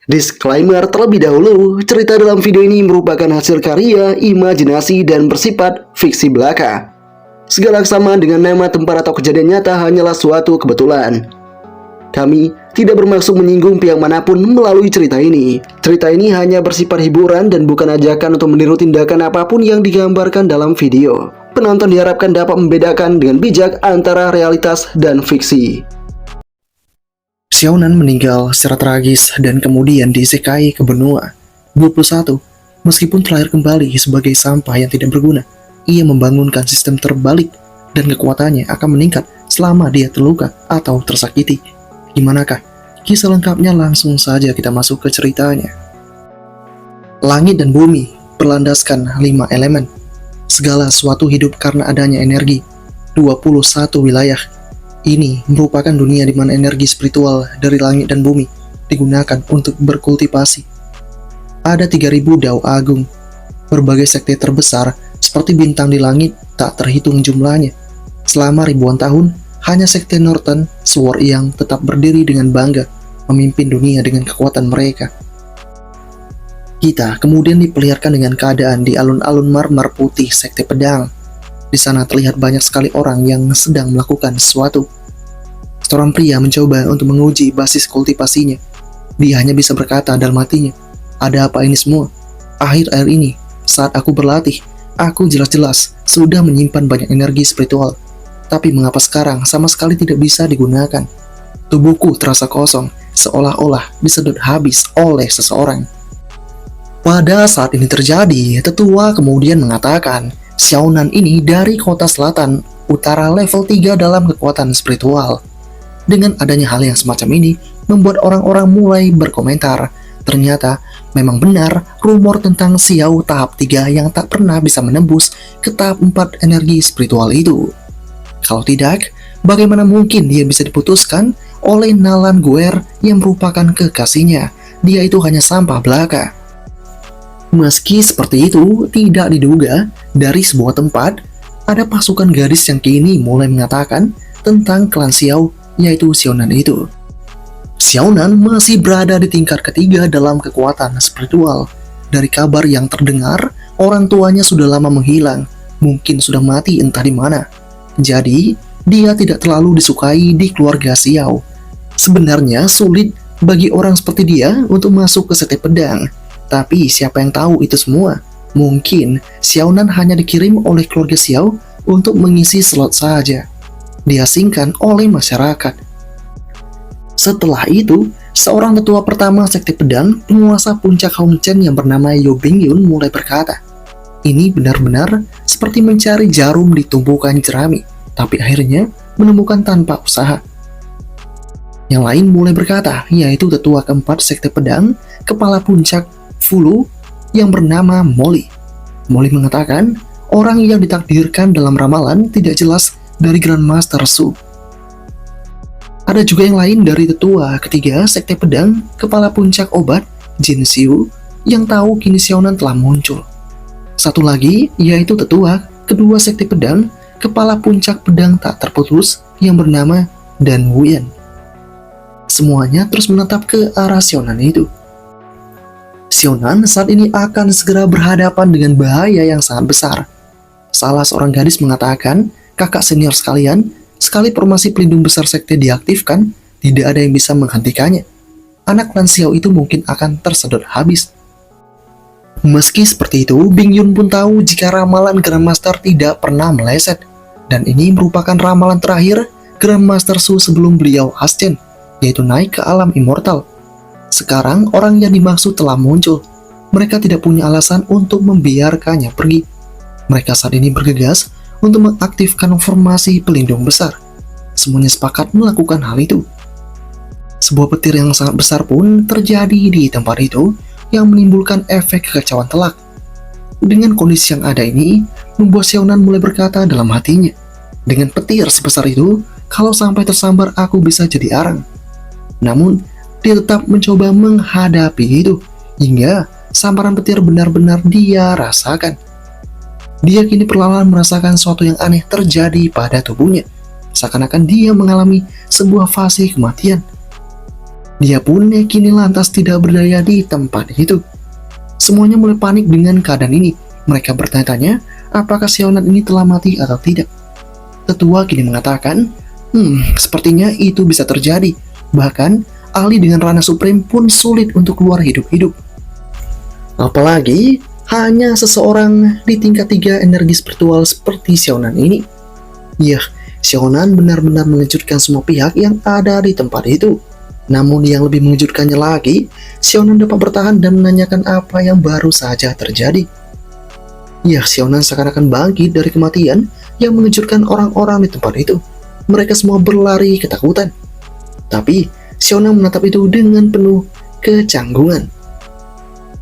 Disclaimer terlebih dahulu, cerita dalam video ini merupakan hasil karya, imajinasi, dan bersifat fiksi belaka. Segala kesamaan dengan nama tempat atau kejadian nyata hanyalah suatu kebetulan. Kami tidak bermaksud menyinggung pihak manapun melalui cerita ini. Cerita ini hanya bersifat hiburan dan bukan ajakan untuk meniru tindakan apapun yang digambarkan dalam video. Penonton diharapkan dapat membedakan dengan bijak antara realitas dan fiksi. Xiaonan meninggal secara tragis dan kemudian diisekai ke benua 21. Meskipun terlahir kembali sebagai sampah yang tidak berguna, ia membangunkan sistem terbalik dan kekuatannya akan meningkat selama dia terluka atau tersakiti. Gimanakah? Kisah lengkapnya langsung saja kita masuk ke ceritanya. Langit dan bumi berlandaskan 5 elemen. Segala sesuatu hidup karena adanya energi. 21 wilayah. Ini merupakan dunia di mana energi spiritual dari langit dan bumi digunakan untuk berkultivasi. Ada 3000 dao agung. Berbagai sekte terbesar seperti bintang di langit tak terhitung jumlahnya. Selama ribuan tahun, hanya sekte Northern Sword yang tetap berdiri dengan bangga memimpin dunia dengan kekuatan mereka. Kita kemudian diperlihatkan dengan keadaan di alun-alun marmer putih sekte pedang. Di sana terlihat banyak sekali orang yang sedang melakukan sesuatu. Seorang pria mencoba untuk menguji basis kultivasinya. Dia hanya bisa berkata dalam hatinya, "Ada apa ini semua? Akhir-akhir ini, saat aku berlatih, aku jelas-jelas sudah menyimpan banyak energi spiritual. Tapi mengapa sekarang sama sekali tidak bisa digunakan? Tubuhku terasa kosong, seolah-olah disedot habis oleh seseorang." Pada saat ini terjadi, tetua kemudian mengatakan, Xiaonan ini dari kota selatan, utara level 3 dalam kekuatan spiritual. Dengan adanya hal yang semacam ini, membuat orang-orang mulai berkomentar. Ternyata, memang benar rumor tentang Xiao tahap 3 yang tak pernah bisa menembus ke tahap 4 energi spiritual itu. Kalau tidak, bagaimana mungkin dia bisa diputuskan oleh Nalan Guer yang merupakan kekasihnya? Dia itu hanya sampah belaka. Meski seperti itu, tidak diduga dari sebuah tempat, ada pasukan gadis yang kini mulai mengatakan tentang klan Xiao, yaitu Xiaonan itu. Xiaonan masih berada di tingkat ketiga dalam kekuatan spiritual. Dari kabar yang terdengar, orang tuanya sudah lama menghilang, mungkin sudah mati entah di mana. Jadi, dia tidak terlalu disukai di keluarga Xiao. Sebenarnya sulit bagi orang seperti dia untuk masuk ke sekte pedang. Tapi siapa yang tahu itu semua? Mungkin Xiaonan hanya dikirim oleh keluarga Xiao untuk mengisi slot saja. Diasingkan oleh masyarakat. Setelah itu, seorang tetua pertama sekte pedang, penguasa puncak Hongchen yang bernama Yu Bingyun mulai berkata, "Ini benar-benar seperti mencari jarum di tumpukan jerami, tapi akhirnya menemukan tanpa usaha." Yang lain mulai berkata, yaitu tetua keempat sekte pedang, kepala puncak Fulu yang bernama Molly. Molly mengatakan, orang yang ditakdirkan dalam ramalan tidak jelas dari Grandmaster Su. Ada juga yang lain dari tetua ketiga sekte pedang, kepala puncak obat, Jin Xiu, yang tahu kini Xiaonan telah muncul. Satu lagi, yaitu tetua kedua sekte pedang, kepala puncak pedang tak terputus, yang bernama Dan Wuyan. Semuanya terus menatap ke arah Xiaonan itu. Xiaonan saat ini akan segera berhadapan dengan bahaya yang sangat besar. Salah seorang gadis mengatakan, "Kakak senior sekalian, sekali formasi pelindung besar sekte diaktifkan, tidak ada yang bisa menghentikannya. Anak klan Xiao itu mungkin akan tersedot habis." Meski seperti itu, Bingyun pun tahu jika ramalan Grandmaster tidak pernah meleset. Dan ini merupakan ramalan terakhir Grandmaster Su sebelum beliau ascend, yaitu naik ke alam immortal. Sekarang orang yang dimaksud telah muncul. Mereka tidak punya alasan untuk membiarkannya pergi. Mereka saat ini bergegas untuk mengaktifkan formasi pelindung besar. Semuanya sepakat melakukan hal itu. Sebuah petir yang sangat besar pun terjadi di tempat itu yang menimbulkan efek kekacauan telak. Dengan kondisi yang ada ini, membuat Xiaonan mulai berkata dalam hatinya, "Dengan petir sebesar itu, kalau sampai tersambar aku bisa jadi arang." Namun, dia tetap mencoba menghadapi itu, hingga sambaran petir benar-benar dia rasakan. Dia kini perlahan merasakan sesuatu yang aneh terjadi pada tubuhnya, seakan-akan dia mengalami sebuah fase kematian. Dia pun kini lantas tidak berdaya di tempat itu. Semuanya mulai panik dengan keadaan ini. Mereka bertanya-tanya apakah Xiaonan ini telah mati atau tidak. Tetua kini mengatakan, sepertinya itu bisa terjadi. Bahkan ahli dengan Rana Supreme pun sulit untuk keluar hidup-hidup. Apalagi hanya seseorang di tingkat 3 energi spiritual seperti Xiaonan ini. Yah, Xiaonan benar-benar mengejutkan semua pihak yang ada di tempat itu. Namun yang lebih mengejutkannya lagi, Xiaonan dapat bertahan dan menanyakan apa yang baru saja terjadi. Yah, Xiaonan seakan-akan bangkit dari kematian yang mengejutkan orang-orang di tempat itu. Mereka semua berlari ketakutan. Tapi Xiaonan menatap itu dengan penuh kecanggungan.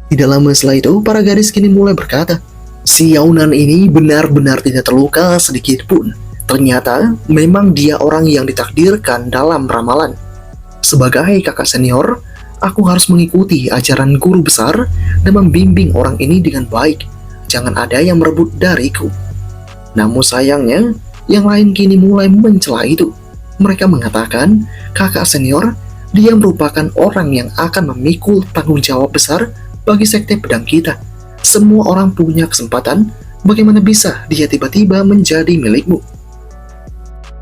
Tidak lama setelah itu, para gadis kini mulai berkata, Xiaonan ini benar-benar tidak terluka sedikit pun. Ternyata memang dia orang yang ditakdirkan dalam ramalan. Sebagai kakak senior, aku harus mengikuti ajaran guru besar dan membimbing orang ini dengan baik. Jangan ada yang merebut dariku. Namun sayangnya, yang lain kini mulai mencela itu. Mereka mengatakan, kakak senior, dia merupakan orang yang akan memikul tanggung jawab besar bagi sekte pedang kita. Semua orang punya kesempatan, bagaimana bisa dia tiba-tiba menjadi milikmu?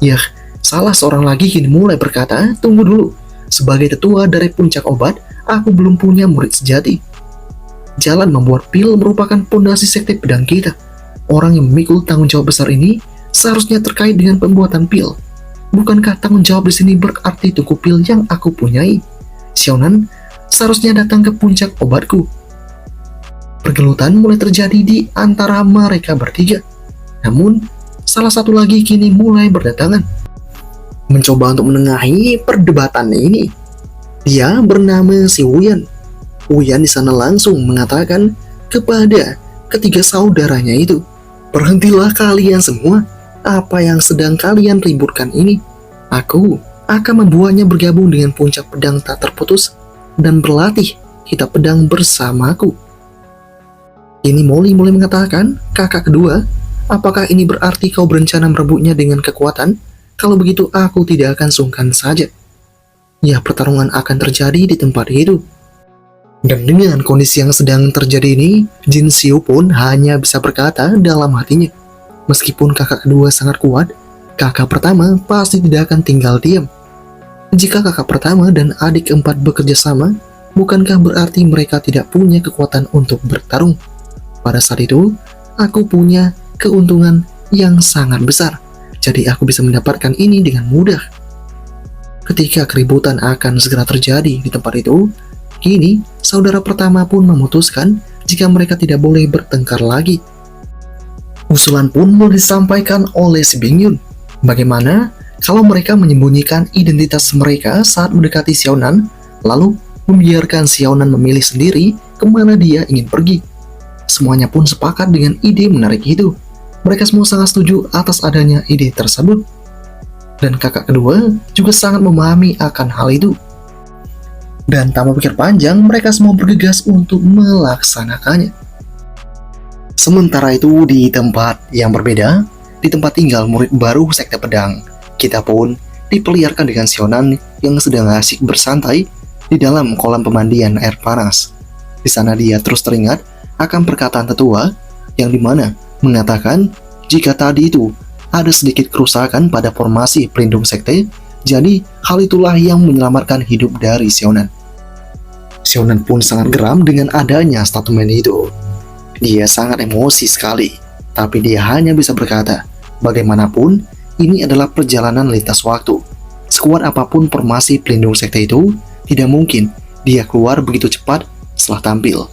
Yah, salah seorang lagi kini mulai berkata, tunggu dulu. Sebagai tetua dari puncak obat, aku belum punya murid sejati. Jalan membuat pil merupakan pondasi sekte pedang kita. Orang yang memikul tanggung jawab besar ini seharusnya terkait dengan pembuatan pil. Bukankah tanggung jawab di sini berarti tuku pil yang aku punyai? Xiaonan seharusnya datang ke puncak obatku. Pergelutan mulai terjadi di antara mereka bertiga. Namun, salah satu lagi kini mulai berdatangan. Mencoba untuk menengahi perdebatan ini. Dia bernama si Wuyan. Wuyan di sana langsung mengatakan kepada ketiga saudaranya itu, berhentilah kalian semua. Apa yang sedang kalian ributkan ini? Aku akan membuatnya bergabung dengan puncak pedang tak terputus dan berlatih kitab pedang bersamaku. Ini Molly mulai mengatakan, kakak kedua, apakah ini berarti kau berencana merebutnya dengan kekuatan? Kalau begitu aku tidak akan sungkan saja. Ya, pertarungan akan terjadi di tempat itu. Dan dengan kondisi yang sedang terjadi ini, Jin Xiu pun hanya bisa berkata dalam hatinya, meskipun kakak kedua sangat kuat, kakak pertama pasti tidak akan tinggal diam. Jika kakak pertama dan adik keempat bekerja sama, bukankah berarti mereka tidak punya kekuatan untuk bertarung? Pada saat itu, aku punya keuntungan yang sangat besar. Jadi aku bisa mendapatkan ini dengan mudah. Ketika keributan akan segera terjadi di tempat itu, kini saudara pertama pun memutuskan jika mereka tidak boleh bertengkar lagi. Usulan pun mulai disampaikan oleh si Bingyun. Bagaimana kalau mereka menyembunyikan identitas mereka saat mendekati Xiaonan, lalu membiarkan Xiaonan memilih sendiri kemana dia ingin pergi. Semuanya pun sepakat dengan ide menarik itu. Mereka semua sangat setuju atas adanya ide tersebut. Dan kakak kedua juga sangat memahami akan hal itu. Dan tanpa pikir panjang, mereka semua bergegas untuk melaksanakannya. Sementara itu di tempat yang berbeda, di tempat tinggal murid baru sekte pedang, kita pun diperlihatkan dengan Xiaonan yang sedang asik bersantai di dalam kolam pemandian air panas. Di sana dia terus teringat akan perkataan tetua yang dimana mengatakan jika tadi itu ada sedikit kerusakan pada formasi pelindung sekte, jadi hal itulah yang menyelamatkan hidup dari Xiaonan. Xiaonan pun sangat geram dengan adanya statement itu. Dia sangat emosi sekali, tapi dia hanya bisa berkata, bagaimanapun ini adalah perjalanan lintas waktu. Sekuat apapun formasi pelindung sekte itu, tidak mungkin dia keluar begitu cepat setelah tampil.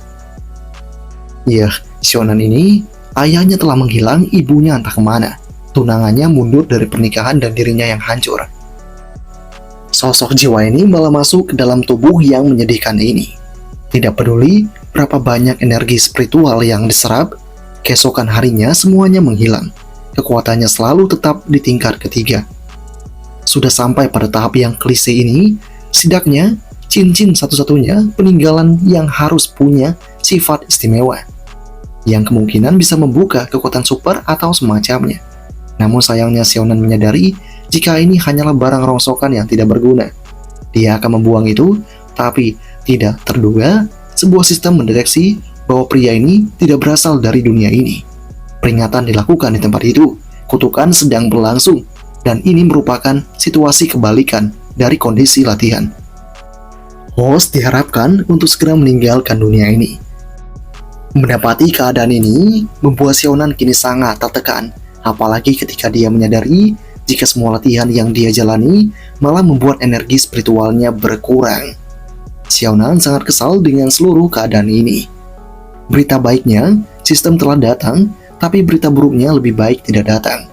Ya, Xiaonan ini ayahnya telah menghilang, ibunya entah kemana. Tunangannya mundur dari pernikahan dan dirinya yang hancur. Sosok jiwa ini malah masuk ke dalam tubuh yang menyedihkan ini. Tidak peduli berapa banyak energi spiritual yang diserap, keesokan harinya semuanya menghilang. Kekuatannya selalu tetap di tingkat ketiga. Sudah sampai pada tahap yang klise ini, setidaknya cincin satu-satunya peninggalan yang harus punya sifat istimewa, yang kemungkinan bisa membuka kekuatan super atau semacamnya. Namun sayangnya Xiaonan menyadari jika ini hanyalah barang rongsokan yang tidak berguna. Dia akan membuang itu Tapi tidak terduga, sebuah sistem mendeteksi bahwa pria ini tidak berasal dari dunia ini. Peringatan dilakukan di tempat itu, kutukan sedang berlangsung, dan ini merupakan situasi kebalikan dari kondisi latihan. Host diharapkan untuk segera meninggalkan dunia ini. Mendapati keadaan ini membuat Sionan kini sangat tertekan, apalagi ketika dia menyadari jika semua latihan yang dia jalani malah membuat energi spiritualnya berkurang. Sionan sangat kesal dengan seluruh keadaan ini. Berita baiknya, sistem telah datang, tapi berita buruknya lebih baik tidak datang.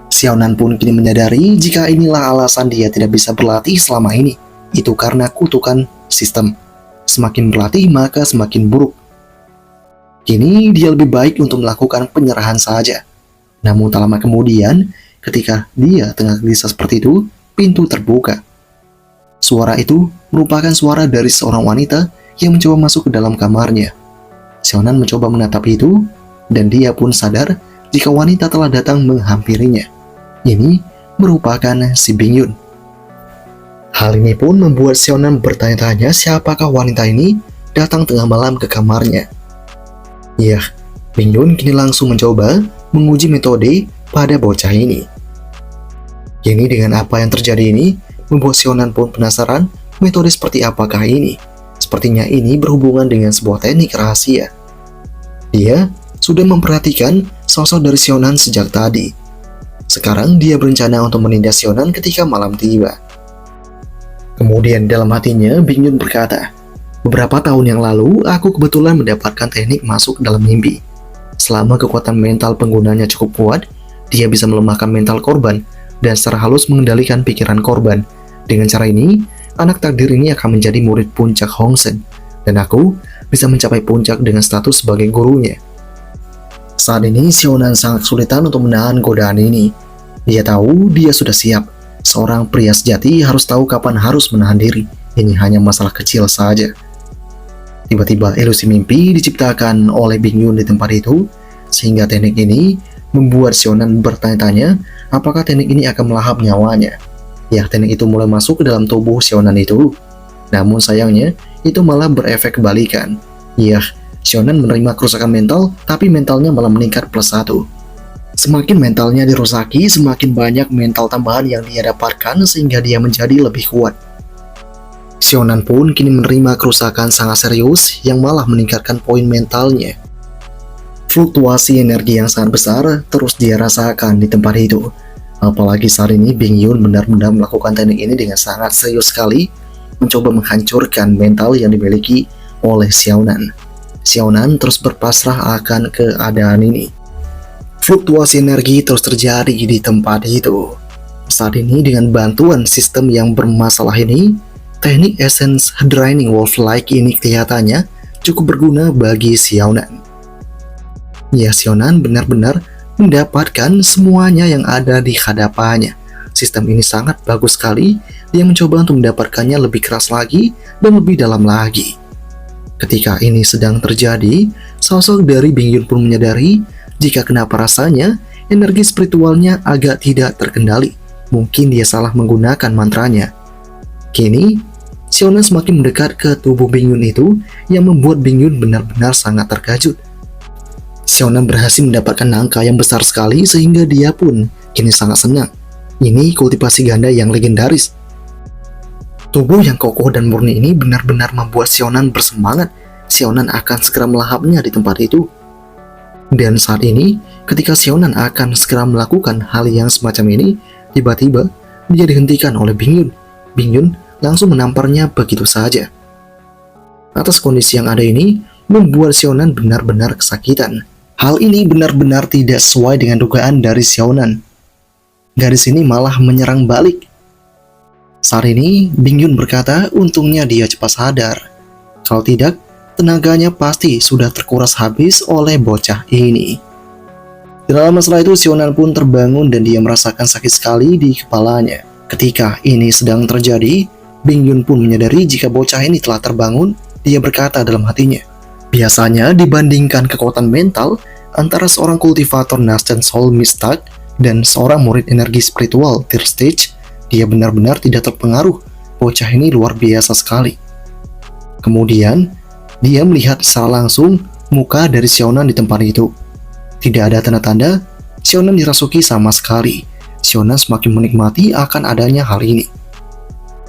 Sionan pun kini menyadari jika inilah alasan dia tidak bisa berlatih selama ini. Itu karena kutukan sistem. Semakin berlatih maka semakin buruk. Kini dia lebih baik untuk melakukan penyerahan saja. Namun tak lama kemudian, ketika dia tengah gelisah seperti itu, pintu terbuka. Suara itu merupakan suara dari seorang wanita yang mencoba masuk ke dalam kamarnya. Sionan mencoba menatap itu, dan dia pun sadar jika wanita telah datang menghampirinya. Ini merupakan si Bingyun. Hal ini pun membuat Sionan bertanya-tanya siapakah wanita ini datang tengah malam ke kamarnya. Ya, Bingyun kini langsung mencoba menguji metode pada bocah ini. Kini dengan apa yang terjadi ini, membuat Sionan pun penasaran metode seperti apakah ini. Sepertinya ini berhubungan dengan sebuah teknik rahasia. Dia sudah memperhatikan sosok dari Sionan sejak tadi. Sekarang dia berencana untuk menindas Sionan ketika malam tiba. Kemudian dalam hatinya, Bingyun berkata, "Beberapa tahun yang lalu, aku kebetulan mendapatkan teknik masuk dalam mimpi. Selama kekuatan mental penggunanya cukup kuat, dia bisa melemahkan mental korban dan secara halus mengendalikan pikiran korban. Dengan cara ini, anak takdir ini akan menjadi murid puncak Hongsen, dan aku bisa mencapai puncak dengan status sebagai gurunya." Saat ini, Sionan sangat kesulitan untuk menahan godaan ini. Dia tahu dia sudah siap. Seorang pria sejati harus tahu kapan harus menahan diri. Ini hanya masalah kecil saja. Tiba-tiba ilusi mimpi diciptakan oleh Bingyun di tempat itu, sehingga teknik ini membuat Sionan bertanya-tanya apakah teknik ini akan melahap nyawanya. Ya, teknik itu mulai masuk ke dalam tubuh Sionan itu. Namun sayangnya, itu malah berefek kebalikan. Ya, Sionan menerima kerusakan mental, tapi mentalnya malah meningkat +1. Semakin mentalnya dirusaki, semakin banyak mental tambahan yang dia dapatkan sehingga dia menjadi lebih kuat. Sionan pun kini menerima kerusakan sangat serius yang malah meningkatkan poin mentalnya. Fluktuasi energi yang sangat besar terus dia rasakan di tempat itu. Apalagi saat ini Bingyun benar-benar melakukan teknik ini dengan sangat serius sekali, mencoba menghancurkan mental yang dimiliki oleh Sionan. Sionan terus berpasrah akan keadaan ini. Fluktuasi energi terus terjadi di tempat itu. Saat ini dengan bantuan sistem yang bermasalah ini, teknik Essence Draining Wolf-like ini kelihatannya cukup berguna bagi Sionan. Ya, Sionan benar-benar mendapatkan semuanya yang ada di hadapannya. Sistem ini sangat bagus sekali, dia mencoba untuk mendapatkannya lebih keras lagi dan lebih dalam lagi. Ketika ini sedang terjadi, sosok dari Bingyun pun menyadari jika kenapa rasanya energi spiritualnya agak tidak terkendali. Mungkin dia salah menggunakan mantranya. Kini, Sionan semakin mendekat ke tubuh Bingyun itu yang membuat Bingyun benar-benar sangat terkejut. Sionan berhasil mendapatkan angka yang besar sekali sehingga dia pun kini sangat senang. Ini kultivasi ganda yang legendaris. Tubuh yang kokoh dan murni ini benar-benar membuat Sionan bersemangat. Sionan akan segera melahapnya di tempat itu. Dan saat ini, ketika Sionan akan segera melakukan hal yang semacam ini, tiba-tiba dia dihentikan oleh Bingyun. Bingyun langsung menamparnya begitu saja. Atas kondisi yang ada ini, membuat Sionan benar-benar kesakitan. Hal ini benar-benar tidak sesuai dengan dugaan dari Sionan. Gadis ini malah menyerang balik. Saat ini, Bingyun berkata untungnya dia cepat sadar. Kalau tidak, tenaganya pasti sudah terkuras habis oleh bocah ini. Dalam masalah itu, Sionan pun terbangun dan dia merasakan sakit sekali di kepalanya. Ketika ini sedang terjadi, Bingyun pun menyadari jika bocah ini telah terbangun. Dia berkata dalam hatinya, biasanya dibandingkan kekuatan mental antara seorang kultivator Nascent Soul Mistake dan seorang murid energi spiritual Third Stage, dia benar-benar tidak terpengaruh bocah ini luar biasa sekali. Kemudian, dia melihat secara langsung muka dari Xiaonan di tempat itu. Tidak ada tanda-tanda Xiaonan dirasuki sama sekali. Xiaonan semakin menikmati akan adanya hal ini.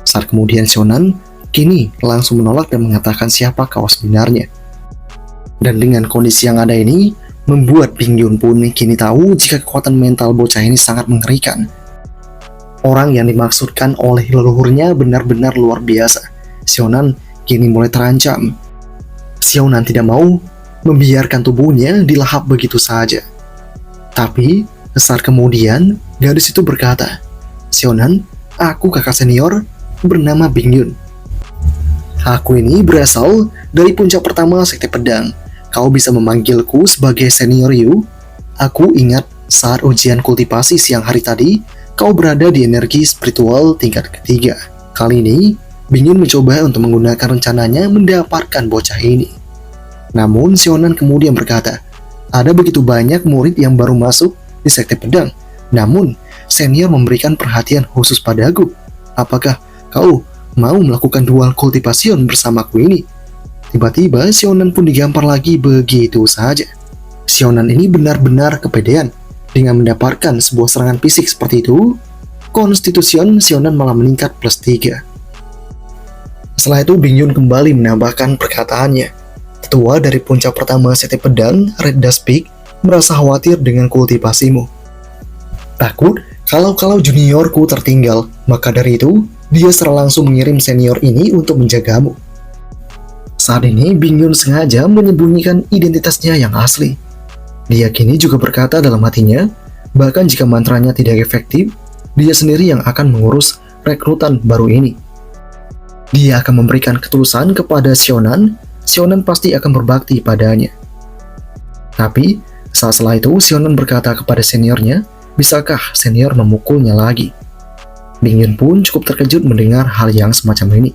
Saat kemudian Xiaonan kini langsung menolak dan mengatakan siapa kau sebenarnya. Dan dengan kondisi yang ada ini, membuat Bingyun pun kini tahu jika kekuatan mental bocah ini sangat mengerikan. Orang yang dimaksudkan oleh leluhurnya benar-benar luar biasa. Xiaonan kini mulai terancam. Xiaonan tidak mau membiarkan tubuhnya dilahap begitu saja. Tapi, saat kemudian, gadis itu berkata, Xiaonan, aku kakak senior bernama Bingyun. Aku ini berasal dari puncak pertama sekte pedang. Kau bisa memanggilku sebagai senior Yu. Aku ingat saat ujian kultivasi siang hari tadi, kau berada di energi spiritual tingkat ketiga. Kali ini, Bingyun mencoba untuk menggunakan rencananya mendapatkan bocah ini. Namun, Xiaonan kemudian berkata, ada begitu banyak murid yang baru masuk di sekte pedang. Namun, senior memberikan perhatian khusus padaku. Apakah kau mau melakukan dual cultivation bersamaku ini? Tiba-tiba, Xiaonan pun digampar lagi begitu saja. Xiaonan ini benar-benar kepedean. Dengan mendapatkan sebuah serangan fisik seperti itu, Constitution Xiaonan malah meningkat +3. Setelah itu, Bingyun kembali menambahkan perkataannya. Tetua dari puncak pertama sekte pedang, Red Dust Peak, merasa khawatir dengan kultivasimu. Takut kalau juniorku tertinggal, maka dari itu, dia secara langsung mengirim senior ini untuk menjagamu. Saat ini, Bingyun sengaja menyembunyikan identitasnya yang asli. Dia kini juga berkata dalam hatinya, bahkan jika mantranya tidak efektif, dia sendiri yang akan mengurus rekrutan baru ini. Dia akan memberikan ketulusan kepada Xiaonan, Xiaonan pasti akan berbakti padanya. Tapi, setelah itu Xiaonan berkata kepada seniornya, bisakah senior memukulnya lagi? Bingyun pun cukup terkejut mendengar hal yang semacam ini,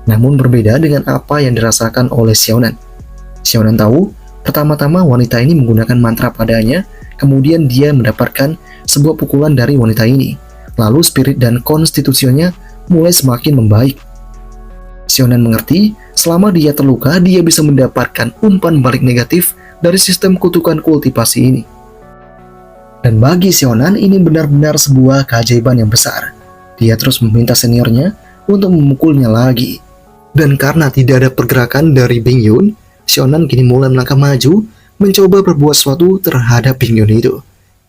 namun berbeda dengan apa yang dirasakan oleh Xiaonan. Xiaonan tahu, pertama-tama wanita ini menggunakan mantra padanya, kemudian dia mendapatkan sebuah pukulan dari wanita ini. Lalu spirit dan konstitusinya mulai semakin membaik. Xiaonan mengerti, selama dia terluka, dia bisa mendapatkan umpan balik negatif dari sistem kutukan kultivasi ini. Dan bagi Xiaonan, ini benar-benar sebuah keajaiban yang besar. Dia terus meminta seniornya untuk memukulnya lagi. Dan karena tidak ada pergerakan dari Bingyun, Xiaonan kini mulai melangkah maju, mencoba berbuat sesuatu terhadap Bingyun itu.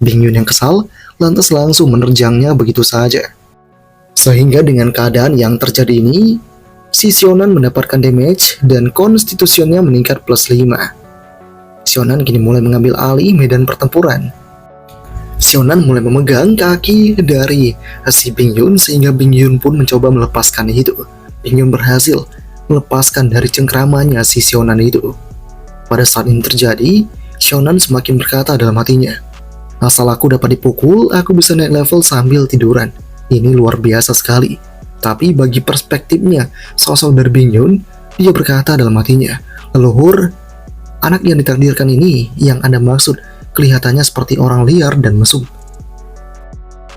Bingyun yang kesal, lantas langsung menerjangnya begitu saja. Sehingga dengan keadaan yang terjadi ini, si Xiaonan mendapatkan damage dan konstitusinya meningkat +5. Xiaonan kini mulai mengambil alih medan pertempuran. Xiaonan mulai memegang kaki dari si Bingyun sehingga Bingyun pun mencoba melepaskan itu. Bingyun berhasil melepaskan dari cengkramannya si Xiaonan itu. Pada saat ini terjadi, Xiaonan semakin berkata dalam hatinya, asal aku dapat dipukul, aku bisa naik level sambil tiduran. Ini luar biasa sekali. Tapi bagi perspektifnya sosok dari Bingyun, dia berkata dalam hatinya, leluhur, anak yang ditakdirkan ini yang Anda maksud kelihatannya seperti orang liar dan mesum.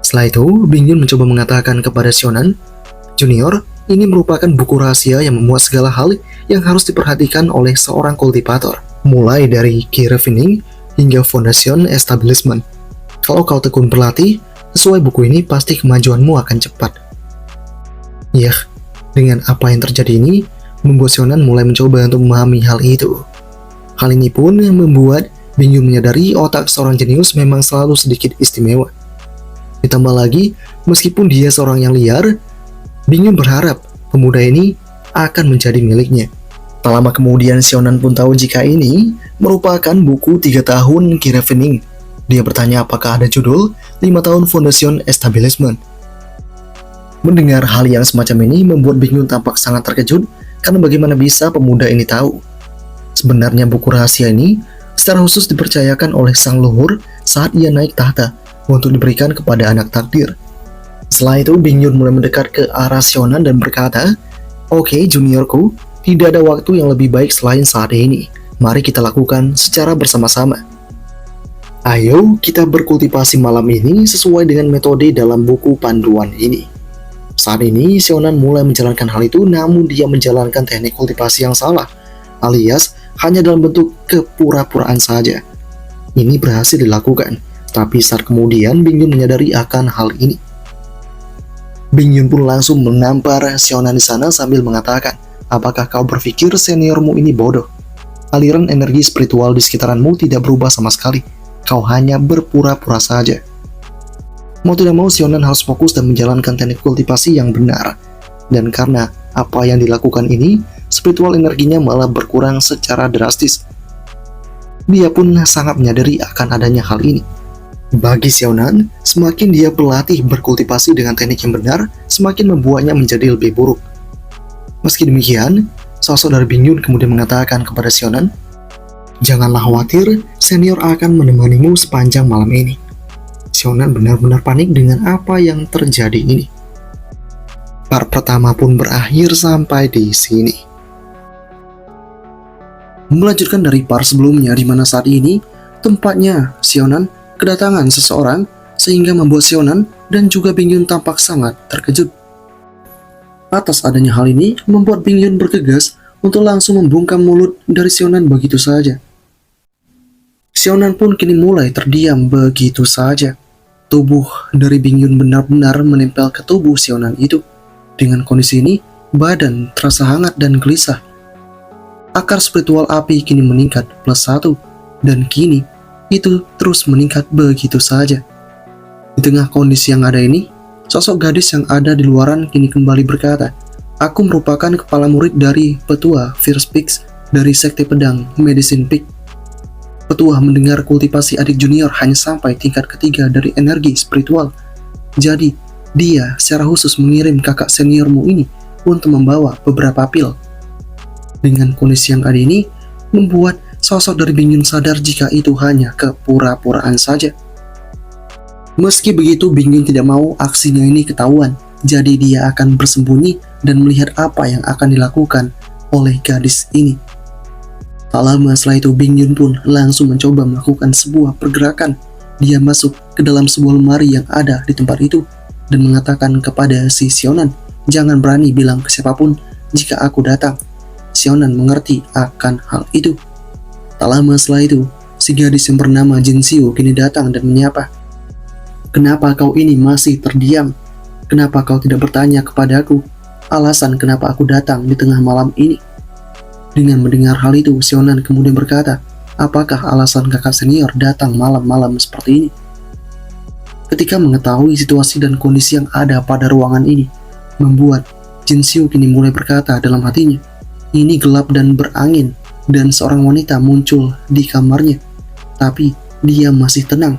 Setelah itu, Bingyun mencoba mengatakan kepada Xiaonan, Junior, ini merupakan buku rahasia yang memuat segala hal yang harus diperhatikan oleh seorang kultivator, mulai dari key refining hingga foundation establishment. Kalau kau tekun berlatih, sesuai buku ini pasti kemajuanmu akan cepat. Ya, dengan apa yang terjadi ini, membuat Xiaonan mulai mencoba untuk memahami hal itu. Hal ini pun yang membuat Bingyun menyadari otak seorang jenius memang selalu sedikit istimewa. Ditambah lagi, meskipun dia seorang yang liar, Bingyun berharap pemuda ini akan menjadi miliknya. Tak lama kemudian Xiaonan pun tahu jika ini merupakan buku 3 tahun Key Refining. Dia bertanya apakah ada judul 5 tahun Foundation Establishment. Mendengar hal yang semacam ini membuat Bingyun tampak sangat terkejut karena bagaimana bisa pemuda ini tahu. Sebenarnya buku rahasia ini secara khusus dipercayakan oleh sang leluhur saat ia naik tahta untuk diberikan kepada anak takdir. Setelah itu, Bingyun mulai mendekat ke arah Xiaonan dan berkata, Oke, juniorku, tidak ada waktu yang lebih baik selain saat ini. Mari kita lakukan secara bersama-sama. Ayo, kita berkultivasi malam ini sesuai dengan metode dalam buku panduan ini. Saat ini, Xiaonan mulai menjalankan hal itu, namun dia menjalankan teknik kultivasi yang salah, alias hanya dalam bentuk kepura-puraan saja. Ini berhasil dilakukan, tapi saat kemudian Bingyun menyadari akan hal ini. Bingyun pun langsung menampar Xiaonan di sana sambil mengatakan, apakah kau berpikir seniormu ini bodoh? Aliran energi spiritual di sekitaranmu tidak berubah sama sekali. Kau hanya berpura-pura saja. Mau tidak mau, Xiaonan harus fokus dan menjalankan teknik kultivasi yang benar. Dan karena apa yang dilakukan ini, spiritual energinya malah berkurang secara drastis. Dia pun sangat menyadari akan adanya hal ini. Bagi Xiaonan, semakin dia berlatih berkultivasi dengan teknik yang benar, semakin membuatnya menjadi lebih buruk. Meski demikian, sosok dari Bingyun kemudian mengatakan kepada Xiaonan, janganlah khawatir, senior akan menemanimu sepanjang malam ini. Xiaonan benar-benar panik dengan apa yang terjadi ini. Part pertama pun berakhir sampai di sini. Melanjutkan dari part sebelumnya, di mana saat ini tempatnya Xiaonan kedatangan seseorang sehingga membuat Xiaonan dan juga Bingyun tampak sangat terkejut. Atas adanya hal ini membuat Bingyun bergegas untuk langsung membungkam mulut dari Xiaonan begitu saja. Xiaonan pun kini mulai terdiam begitu saja. Tubuh dari Bingyun benar-benar menempel ke tubuh Xiaonan itu. Dengan kondisi ini, badan terasa hangat dan gelisah. Akar spiritual api kini meningkat +1, dan kini itu terus meningkat begitu saja. Di tengah kondisi yang ada ini, sosok gadis yang ada di luaran kini kembali berkata, aku merupakan kepala murid dari Petua First Peaks dari Sekte Pedang Medicine Peak. Petua mendengar kultivasi adik junior hanya sampai tingkat ketiga dari energi spiritual. Jadi, dia secara khusus mengirim kakak seniormu ini untuk membawa beberapa pil. Dengan kondisi yang ada ini, membuat sosok dari Bingyun sadar jika itu hanya kepura-puraan saja. Meski begitu, Bingyun tidak mau aksinya ini ketahuan. Jadi dia akan bersembunyi dan melihat apa yang akan dilakukan oleh gadis ini. Tak lama setelah itu, Bingyun pun langsung mencoba melakukan sebuah pergerakan. Dia masuk ke dalam sebuah lemari yang ada di tempat itu dan mengatakan kepada si Xiaonan, jangan berani bilang ke siapapun jika aku datang. Xiaonan mengerti akan hal itu. Tak lama setelah itu, si gadis yang bernama Jin Xiu kini datang dan menyapa. Kenapa kau ini masih terdiam? Kenapa kau tidak bertanya kepadaku alasan kenapa aku datang di tengah malam ini? Dengan mendengar hal itu, Xiaonan kemudian berkata, apakah alasan kakak senior datang malam-malam seperti ini? Ketika mengetahui situasi dan kondisi yang ada pada ruangan ini, membuat Jin Xiu kini mulai berkata dalam hatinya, ini gelap dan berangin, dan seorang wanita muncul di kamarnya. Tapi dia masih tenang,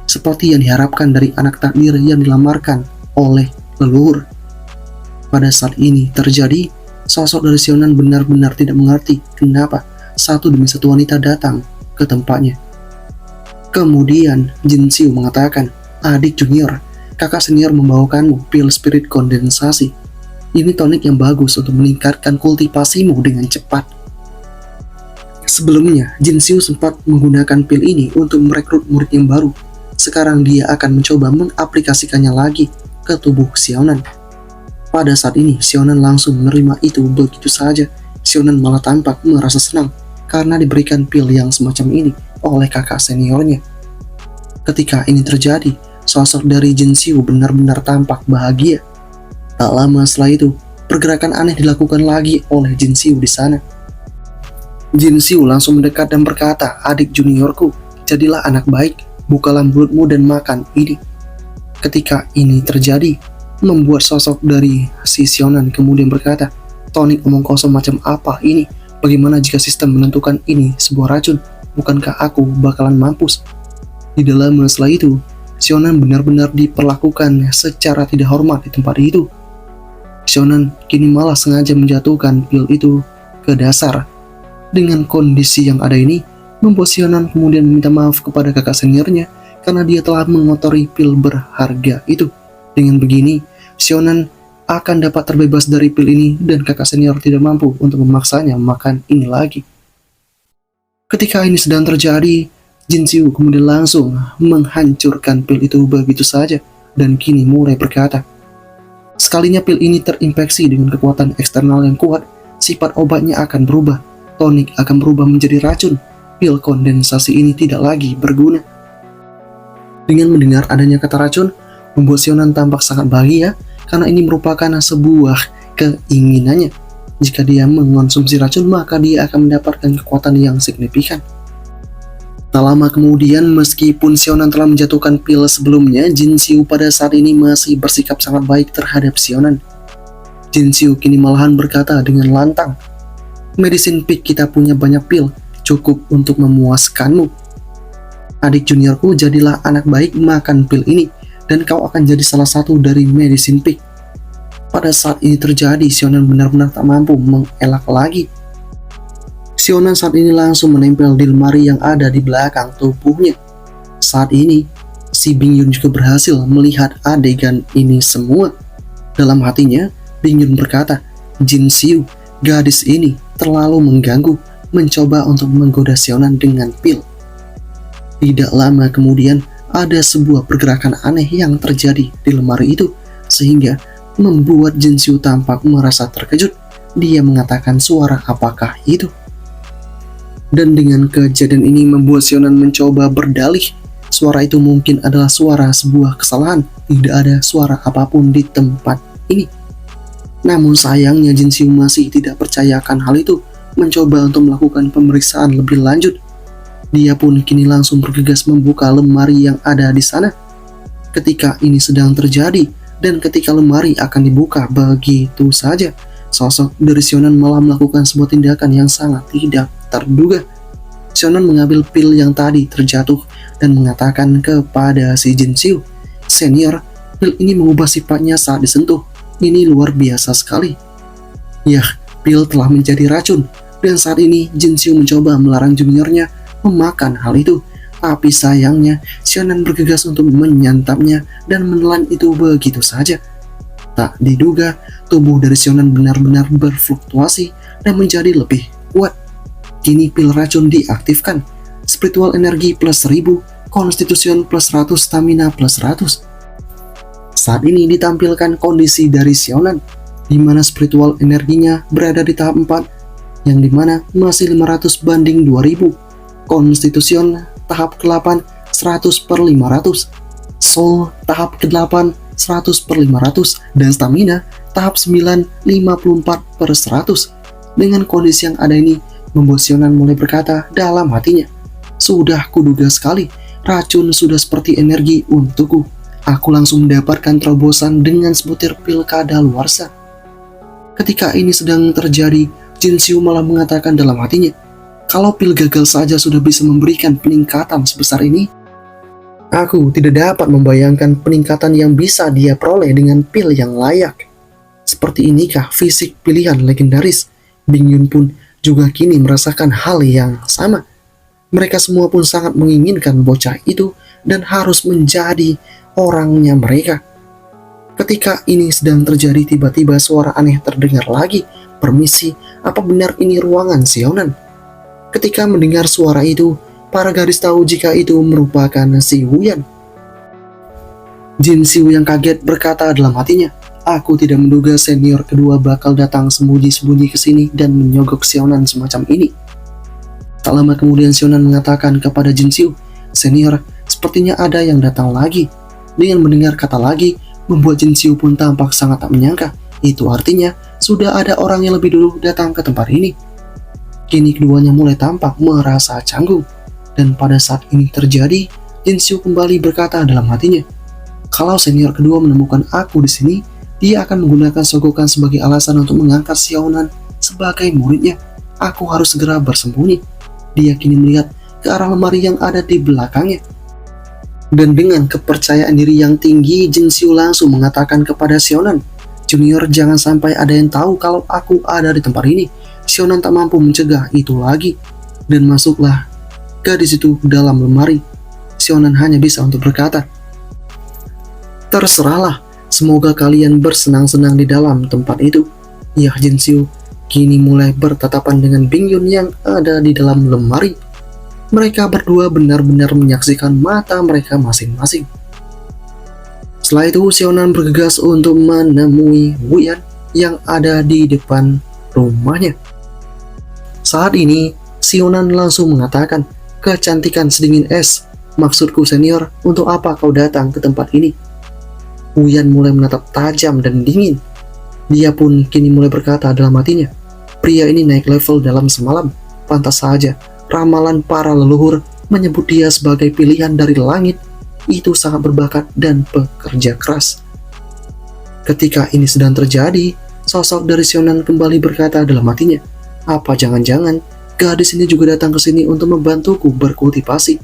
seperti yang diharapkan dari anak takdir yang dilamarkan oleh leluhur. Pada saat ini terjadi, sosok dari Xiaonan benar-benar tidak mengerti kenapa satu demi satu wanita datang ke tempatnya. Kemudian Jin Xiu mengatakan, adik junior, kakak senior membawakanmu pil spirit kondensasi. Ini tonik yang bagus untuk meningkatkan kultivasimu dengan cepat. Sebelumnya, Jin Xiu sempat menggunakan pil ini untuk merekrut murid yang baru. Sekarang dia akan mencoba mengaplikasikannya lagi ke tubuh Xiaonan. Pada saat ini, Xiaonan langsung menerima itu begitu saja. Xiaonan malah tampak merasa senang karena diberikan pil yang semacam ini oleh kakak seniornya. Ketika ini terjadi, sosok dari Jin Xiu benar-benar tampak bahagia. Tak lama setelah itu, pergerakan aneh dilakukan lagi oleh Jin Xiu di sana. Jin Xiu langsung mendekat dan berkata, adik juniorku, jadilah anak baik, bukalah mulutmu dan makan ini. Ketika ini terjadi, membuat sosok dari si Xiaonan kemudian berkata, tonik omong kosong macam apa ini? Bagaimana jika sistem menentukan ini sebuah racun? Bukankah aku bakalan mampus? Tidak lama setelah itu, Xiaonan benar-benar diperlakukan secara tidak hormat di tempat itu. Xiaonan kini malah sengaja menjatuhkan pil itu ke dasar. Dengan kondisi yang ada ini, membuat Xiaonan kemudian meminta maaf kepada kakak seniornya karena dia telah mengotori pil berharga itu. Dengan begini, Xiaonan akan dapat terbebas dari pil ini dan kakak senior tidak mampu untuk memaksanya makan ini lagi. Ketika ini sedang terjadi, Jin Xiu kemudian langsung menghancurkan pil itu begitu saja dan kini mulai berkata, Sekalinya pil ini terinfeksi dengan kekuatan eksternal yang kuat, sifat obatnya akan berubah. Tonik akan berubah menjadi racun. Pil kondensasi ini tidak lagi berguna. Dengan mendengar adanya kata racun, membuat Sionan tampak sangat bahagia karena ini merupakan sebuah keinginannya. Jika dia mengonsumsi racun, maka dia akan mendapatkan kekuatan yang signifikan. Tak lama kemudian, meskipun Sionan telah menjatuhkan pil sebelumnya, Jin Xiu pada saat ini masih bersikap sangat baik terhadap Sionan. Jin Xiu kini malahan berkata dengan lantang, "Medicine Peak kita punya banyak pil, cukup untuk memuaskanmu. Adik juniorku, jadilah anak baik, makan pil ini, dan kau akan jadi salah satu dari Medicine Peak." Pada saat ini terjadi, Sionan benar-benar tak mampu mengelak lagi. Sionan saat ini langsung menempel di lemari yang ada di belakang tubuhnya. Saat ini, si Bingyun juga berhasil melihat adegan ini semua. Dalam hatinya, Bingyun berkata, "Jin Xiu, gadis ini terlalu mengganggu, mencoba untuk menggoda Sionan dengan pil." Tidak lama kemudian, ada sebuah pergerakan aneh yang terjadi di lemari itu, sehingga membuat Jin Xiu tampak merasa terkejut. Dia mengatakan, "Suara apakah itu?" Dan dengan kejadian ini membuat Sionan mencoba berdalih. Suara itu mungkin adalah suara sebuah kesalahan. Tidak ada suara apapun di tempat ini. Namun sayangnya Jin Xiu masih tidak percayakan hal itu, mencoba untuk melakukan pemeriksaan lebih lanjut. Dia pun kini langsung bergegas membuka lemari yang ada di sana. Ketika ini sedang terjadi, dan ketika lemari akan dibuka begitu saja, sosok dari Sionan malah melakukan sebuah tindakan yang sangat tidak terduga. Sionan mengambil pil yang tadi terjatuh dan mengatakan kepada si Jin Xiu, "Senior, pil ini mengubah sifatnya saat disentuh. Ini luar biasa sekali." Yah, pil telah menjadi racun, dan saat ini Jin Xiu mencoba melarang juniornya memakan hal itu. Tapi sayangnya, Sionan bergegas untuk menyantapnya dan menelan itu begitu saja. Tak diduga, tubuh dari Sionan benar-benar berfluktuasi dan menjadi lebih kuat. Kini pil racun diaktifkan. Spiritual energi plus 1000, Constitution plus 100, Stamina plus 100. Saat ini ditampilkan kondisi dari Sionan, di mana spiritual energinya berada di tahap 4, yang dimana masih 500 banding 2000. Constitution tahap ke-8, 100/500. Soul tahap ke-8, 100/500. Dan Stamina tahap 9, 54/100. Dengan kondisi yang ada ini, membuat Sionan mulai berkata dalam hatinya, "Sudah kuduga sekali, racun sudah seperti energi untukku. Aku langsung mendapatkan terobosan dengan sebutir pil kadaluarsa." Ketika ini sedang terjadi, Jin Xiu malah mengatakan dalam hatinya, "Kalau pil gagal saja sudah bisa memberikan peningkatan sebesar ini, aku tidak dapat membayangkan peningkatan yang bisa dia peroleh dengan pil yang layak. Seperti inikah fisik pilihan legendaris?" Bingyun pun juga kini merasakan hal yang sama. Mereka semua pun sangat menginginkan bocah itu dan harus menjadi orangnya mereka. Ketika ini sedang terjadi, tiba-tiba suara aneh terdengar lagi. "Permisi, apa benar ini ruangan Sionan?" Ketika mendengar suara itu, para gadis tahu jika itu merupakan si Huyan. Jin Xiu yang kaget berkata dalam hatinya, "Aku tidak menduga senior kedua bakal datang sembunyi-sembunyi ke sini dan menyogok Sionan semacam ini." Tak lama kemudian Sionan mengatakan kepada Jin Xiu, "Senior, sepertinya ada yang datang lagi." Dengan mendengar kata lagi, membuat Jin Xiu pun tampak sangat tak menyangka. Itu artinya sudah ada orang yang lebih dulu datang ke tempat ini. Kini keduanya mulai tampak merasa canggung. Dan pada saat ini terjadi, Jin Xiu kembali berkata dalam hatinya, "Kalau senior kedua menemukan aku di sini, dia akan menggunakan sogokan sebagai alasan untuk mengangkat Sionan sebagai muridnya. Aku harus segera bersembunyi." Dia kini melihat ke arah lemari yang ada di belakangnya. Dan dengan kepercayaan diri yang tinggi, Jin Xiu langsung mengatakan kepada Sionan, "Junior, jangan sampai ada yang tahu kalau aku ada di tempat ini." Sionan tak mampu mencegah itu lagi. Dan masuklah gadis itu ke dalam lemari. Sionan hanya bisa untuk berkata, "Terserahlah, semoga kalian bersenang-senang di dalam tempat itu." Ya, Jin Xiu kini mulai bertatapan dengan Bingyun yang ada di dalam lemari. Mereka berdua benar-benar menyaksikan mata mereka masing-masing. Setelah itu, Sionan bergegas untuk menemui Wuyan yang ada di depan rumahnya. Saat ini, Sionan langsung mengatakan, "Kecantikan sedingin es, maksudku senior, untuk apa kau datang ke tempat ini?" Wuyan mulai menatap tajam dan dingin. Dia pun kini mulai berkata dalam hatinya, "Pria ini naik level dalam semalam. Pantas saja, ramalan para leluhur menyebut dia sebagai pilihan dari langit. Itu sangat berbakat dan pekerja keras." Ketika ini sedang terjadi, sosok dari Sionan kembali berkata dalam hatinya, "Apa jangan-jangan gadis ini juga datang ke sini untuk membantuku berkultivasi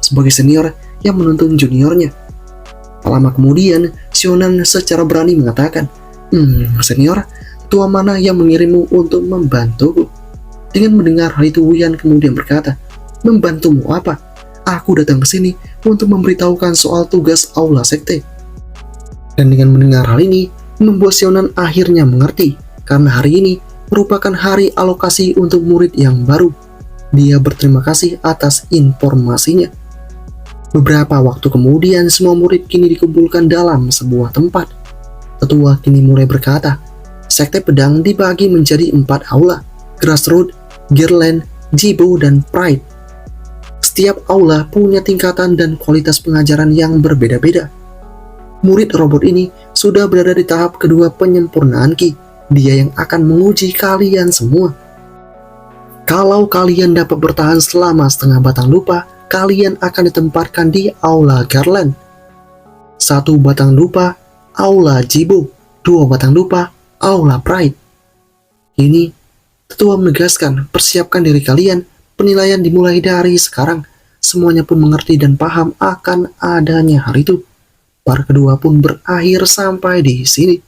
sebagai senior yang menuntun juniornya?" Tak lama kemudian, Sionan secara berani mengatakan, "Senior, tua mana yang mengirimmu untuk membantuku?" Dengan mendengar hal itu, Wuyan kemudian berkata, "Membantumu apa? Aku datang ke sini untuk memberitahukan soal tugas aula sekte." Dan dengan mendengar hal ini, membuat Sionan akhirnya mengerti, karena hari ini merupakan hari alokasi untuk murid yang baru. Dia berterima kasih atas informasinya. Beberapa waktu kemudian, semua murid kini dikumpulkan dalam sebuah tempat. Ketua kini mulai berkata, "Sekte pedang dibagi menjadi 4 aula: Grassroots, Gearland, Jibo, dan Pride. Setiap aula punya tingkatan dan kualitas pengajaran yang berbeda-beda. Murid robot ini sudah berada di tahap kedua penyempurnaan Ki. Dia yang akan menguji kalian semua. Kalau kalian dapat bertahan selama setengah batang lupa, kalian akan ditempatkan di aula Gearland. 1 batang lupa, aula Jibo. 2 batang lupa, aula Pride." Ini, Tetua menegaskan, "Persiapkan diri kalian. Penilaian dimulai dari sekarang." Semuanya pun mengerti dan paham akan adanya hal itu. Para kedua pun berakhir sampai di sini.